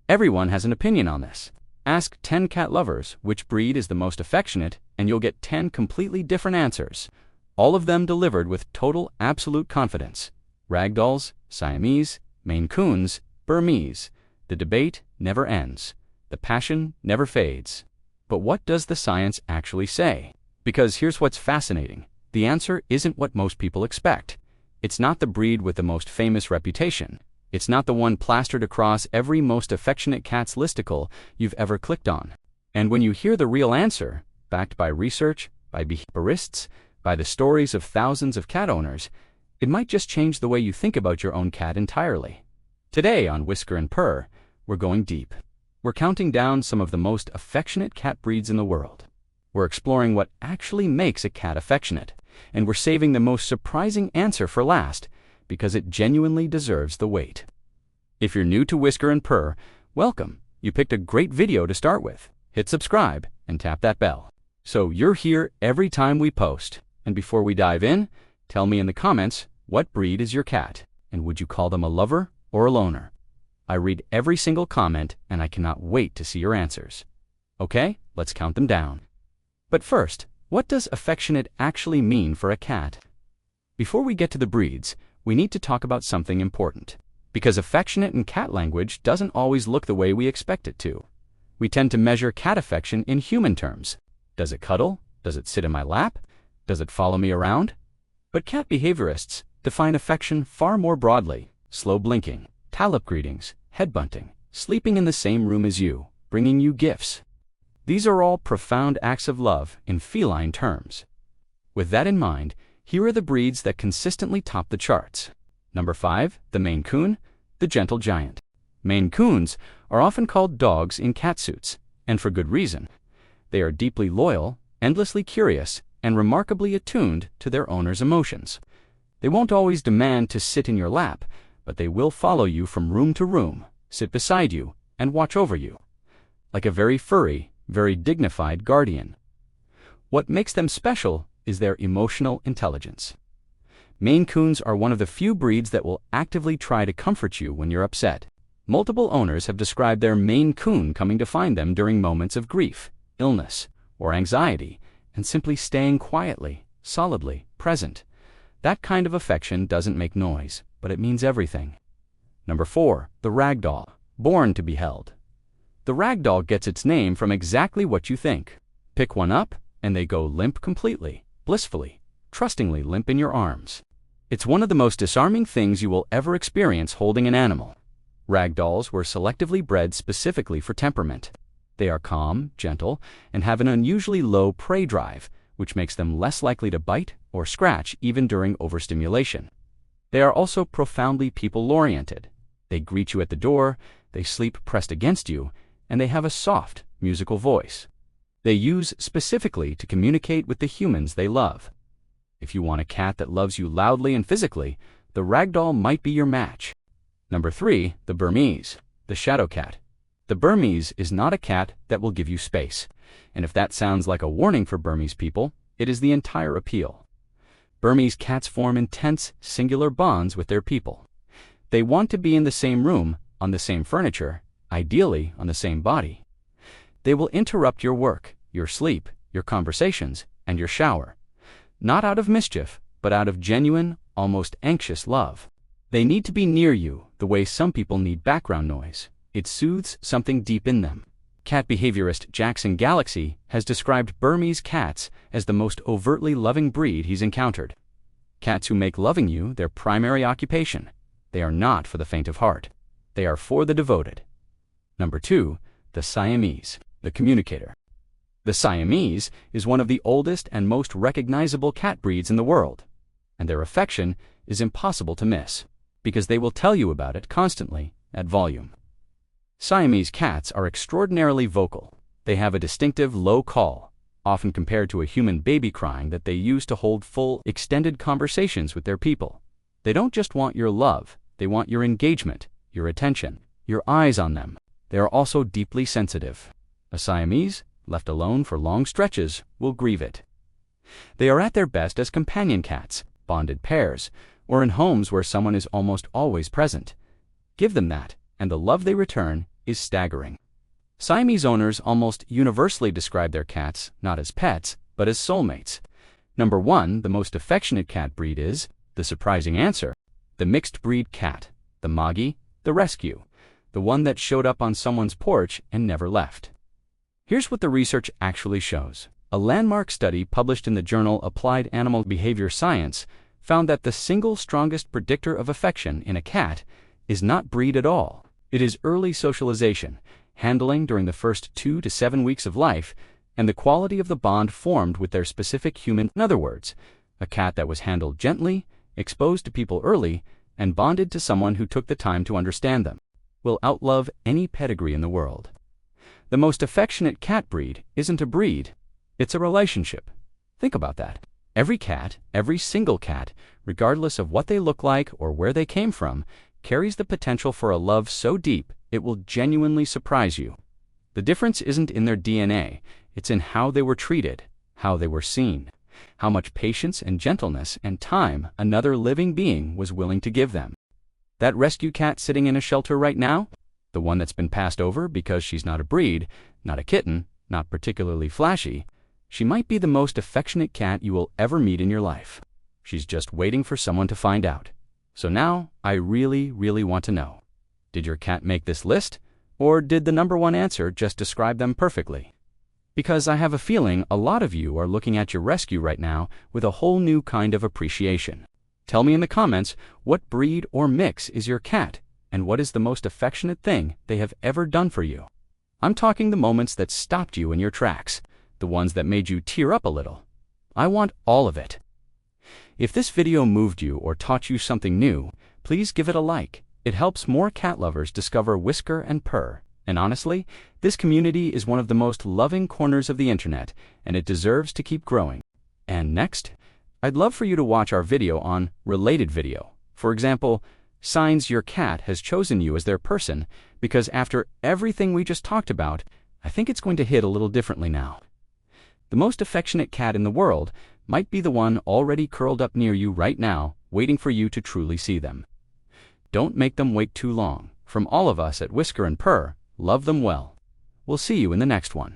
Everyone has an opinion on this. Ask 10 cat lovers which breed is the most affectionate, and you'll get 10 completely different answers, all of them delivered with total, absolute confidence. Ragdolls, Siamese, Maine Coons, Burmese. The debate never ends. The passion never fades. But what does the science actually say? Because here's what's fascinating. The answer isn't what most people expect. It's not the breed with the most famous reputation. It's not the one plastered across every most affectionate cat's listicle you've ever clicked on. And when you hear the real answer, backed by research, by behaviorists, by the stories of thousands of cat owners, it might just change the way you think about your own cat entirely. Today on Whisker and Purr, we're going deep. We're counting down some of the most affectionate cat breeds in the world. We're exploring what actually makes a cat affectionate, and we're saving the most surprising answer for last, because it genuinely deserves the wait. If you're new to Whisker and Purr, welcome. You picked a great video to start with. Hit subscribe and tap that bell, so you're here every time we post. And before we dive in, tell me in the comments, what breed is your cat? And would you call them a lover or a loner? I read every single comment, and I cannot wait to see your answers. Okay, let's count them down. But first, what does affectionate actually mean for a cat? Before we get to the breeds, we need to talk about something important. Because affectionate in cat language doesn't always look the way we expect it to. We tend to measure cat affection in human terms. Does it cuddle? Does it sit in my lap? Does it follow me around? But cat behaviorists define affection far more broadly. Slow blinking, tail-up greetings, head bunting, sleeping in the same room as you, bringing you gifts. These are all profound acts of love in feline terms. With that in mind, here are the breeds that consistently top the charts. Number 5, the Maine Coon, the gentle giant. Maine Coons are often called dogs in catsuits, and for good reason. They are deeply loyal, endlessly curious, and remarkably attuned to their owner's emotions. They won't always demand to sit in your lap, but they will follow you from room to room, sit beside you, and watch over you. Like a very furry, very dignified guardian. What makes them special is their emotional intelligence. Maine Coons are one of the few breeds that will actively try to comfort you when you're upset. Multiple owners have described their Maine Coon coming to find them during moments of grief, illness, or anxiety, and simply staying quietly, solidly present. That kind of affection doesn't make noise, but it means everything. Number 4, the Ragdoll, born to be held. The Ragdoll gets its name from exactly what you think. Pick one up, and they go limp completely, blissfully, trustingly limp in your arms. It's one of the most disarming things you will ever experience holding an animal. Ragdolls were selectively bred specifically for temperament. They are calm, gentle, and have an unusually low prey drive, which makes them less likely to bite or scratch even during overstimulation. They are also profoundly people-oriented. They greet you at the door, they sleep pressed against you, and they have a soft, musical voice. They use specifically to communicate with the humans they love. If you want a cat that loves you loudly and physically, the Ragdoll might be your match. Number 3, the Burmese, the shadow cat. The Burmese is not a cat that will give you space. And if that sounds like a warning for Burmese people, it is the entire appeal. Burmese cats form intense, singular bonds with their people. They want to be in the same room, on the same furniture, ideally on the same body. They will interrupt your work, your sleep, your conversations, and your shower. Not out of mischief, but out of genuine, almost anxious love. They need to be near you the way some people need background noise. It soothes something deep in them. Cat behaviorist Jackson Galaxy has described Burmese cats as the most overtly loving breed he's encountered. Cats who make loving you their primary occupation. They are not for the faint of heart. They are for the devoted. Number 2, the Siamese, the communicator. The Siamese is one of the oldest and most recognizable cat breeds in the world, and their affection is impossible to miss, because they will tell you about it constantly, at volume. Siamese cats are extraordinarily vocal. They have a distinctive low call, often compared to a human baby crying that they use to hold full, extended conversations with their people. They don't just want your love, they want your engagement, your attention, your eyes on them. They are also deeply sensitive. A Siamese, left alone for long stretches, will grieve it. They are at their best as companion cats, bonded pairs, or in homes where someone is almost always present. Give them that, and the love they return is staggering. Siamese owners almost universally describe their cats not as pets, but as soulmates. Number 1, the most affectionate cat breed is, the surprising answer, the mixed breed cat, the Moggy, the rescue, the one that showed up on someone's porch and never left. Here's what the research actually shows. A landmark study published in the journal Applied Animal Behavior Science found that the single strongest predictor of affection in a cat is not breed at all. It is early socialization, handling during the first 2 to 7 weeks of life, and the quality of the bond formed with their specific human. In other words, a cat that was handled gently, exposed to people early, and bonded to someone who took the time to understand them, will outlove any pedigree in the world. The most affectionate cat breed isn't a breed, it's a relationship. Think about that. Every cat, every single cat, regardless of what they look like or where they came from, carries the potential for a love so deep it will genuinely surprise you. The difference isn't in their DNA, it's in how they were treated, how they were seen, how much patience and gentleness and time another living being was willing to give them. That rescue cat sitting in a shelter right now, the one that's been passed over because she's not a breed, not a kitten, not particularly flashy, she might be the most affectionate cat you will ever meet in your life. She's just waiting for someone to find out. So now, I really want to know. Did your cat make this list? Or did the number 1 answer just describe them perfectly? Because I have a feeling a lot of you are looking at your rescue right now with a whole new kind of appreciation. Tell me in the comments what breed or mix is your cat, and what is the most affectionate thing they have ever done for you. I'm talking the moments that stopped you in your tracks, the ones that made you tear up a little. I want all of it. If this video moved you or taught you something new, please give it a like. It helps more cat lovers discover Whisker and Purr. And honestly, this community is one of the most loving corners of the internet, and it deserves to keep growing. And next, I'd love for you to watch our video on related video. For example, signs your cat has chosen you as their person, because after everything we just talked about, I think it's going to hit a little differently now. The most affectionate cat in the world might be the one already curled up near you right now, waiting for you to truly see them. Don't make them wait too long. From all of us at Whisker and Purr, love them well. We'll see you in the next one.